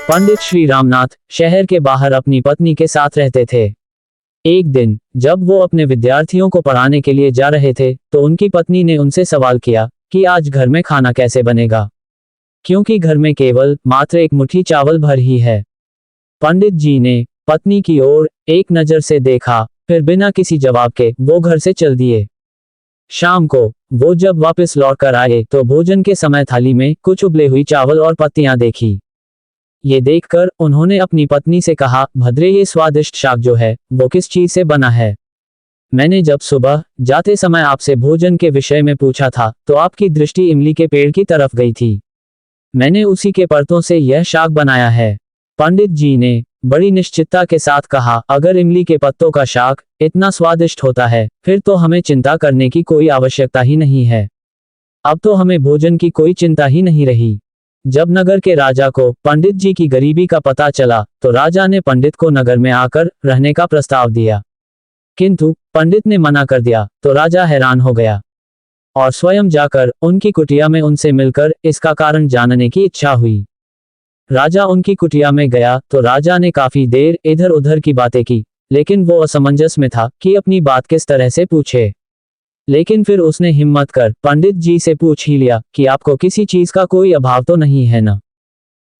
पंडित श्री रामनाथ शहर के बाहर अपनी पत्नी के साथ रहते थे। एक दिन जब वो अपने विद्यार्थियों को पढ़ाने के लिए जा रहे थे तो उनकी पत्नी ने उनसे सवाल किया कि आज घर में खाना कैसे बनेगा, क्योंकि घर में केवल मात्र एक मुट्ठी चावल भर ही है। पंडित जी ने पत्नी की ओर एक नजर से देखा, फिर बिना किसी जवाब के वो घर से चल दिए। शाम को वो जब वापस लौट कर आए तो भोजन के समय थाली में कुछ उबले हुई चावल और पत्तियां देखी। ये देखकर उन्होंने अपनी पत्नी से कहा, भद्रे ये स्वादिष्ट शाक जो है वो किस चीज से बना है? मैंने जब सुबह जाते समय आपसे भोजन के विषय में पूछा था तो आपकी दृष्टि इमली के पेड़ की तरफ गई थी। मैंने उसी के परतों से यह शाक बनाया है। पंडित जी ने बड़ी निश्चितता के साथ कहा, अगर इमली के पत्तों का शाक इतना स्वादिष्ट होता है फिर तो हमें चिंता करने की कोई आवश्यकता ही नहीं है। अब तो हमें भोजन की कोई चिंता ही नहीं रही। जब नगर के राजा को पंडित जी की गरीबी का पता चला तो राजा ने पंडित को नगर में आकर रहने का प्रस्ताव दिया, किंतु पंडित ने मना कर दिया तो राजा हैरान हो गया और स्वयं जाकर उनकी कुटिया में उनसे मिलकर इसका कारण जानने की इच्छा हुई। राजा उनकी कुटिया में गया तो राजा ने काफी देर इधर उधर की बातें की, लेकिन वो असमंजस में था कि अपनी बात किस तरह से पूछे। लेकिन फिर उसने हिम्मत कर पंडित जी से पूछ ही लिया कि आपको किसी चीज का कोई अभाव तो नहीं है ना?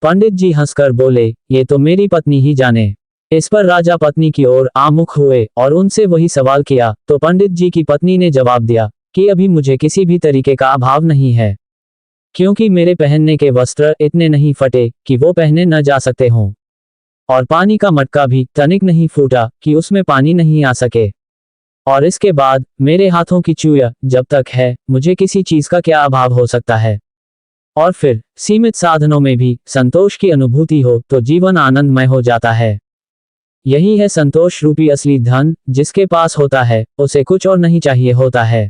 पंडित जी हंसकर बोले, ये तो मेरी पत्नी ही जाने। इस पर राजा पत्नी की ओर आमुख हुए और उनसे वही सवाल किया तो पंडित जी की पत्नी ने जवाब दिया कि अभी मुझे किसी भी तरीके का अभाव नहीं है, क्योंकि मेरे पहनने के वस्त्र इतने नहीं फटे कि वो पहने न जा सकते हों, और पानी का मटका भी तनिक नहीं फूटा कि उसमें पानी नहीं आ सके। और इसके बाद मेरे हाथों की चूया जब तक है मुझे किसी चीज का क्या अभाव हो सकता है। और फिर सीमित साधनों में भी संतोष की अनुभूति हो तो जीवन आनंदमय हो जाता है। यही है संतोष रूपी असली धन, जिसके पास होता है उसे कुछ और नहीं चाहिए होता है।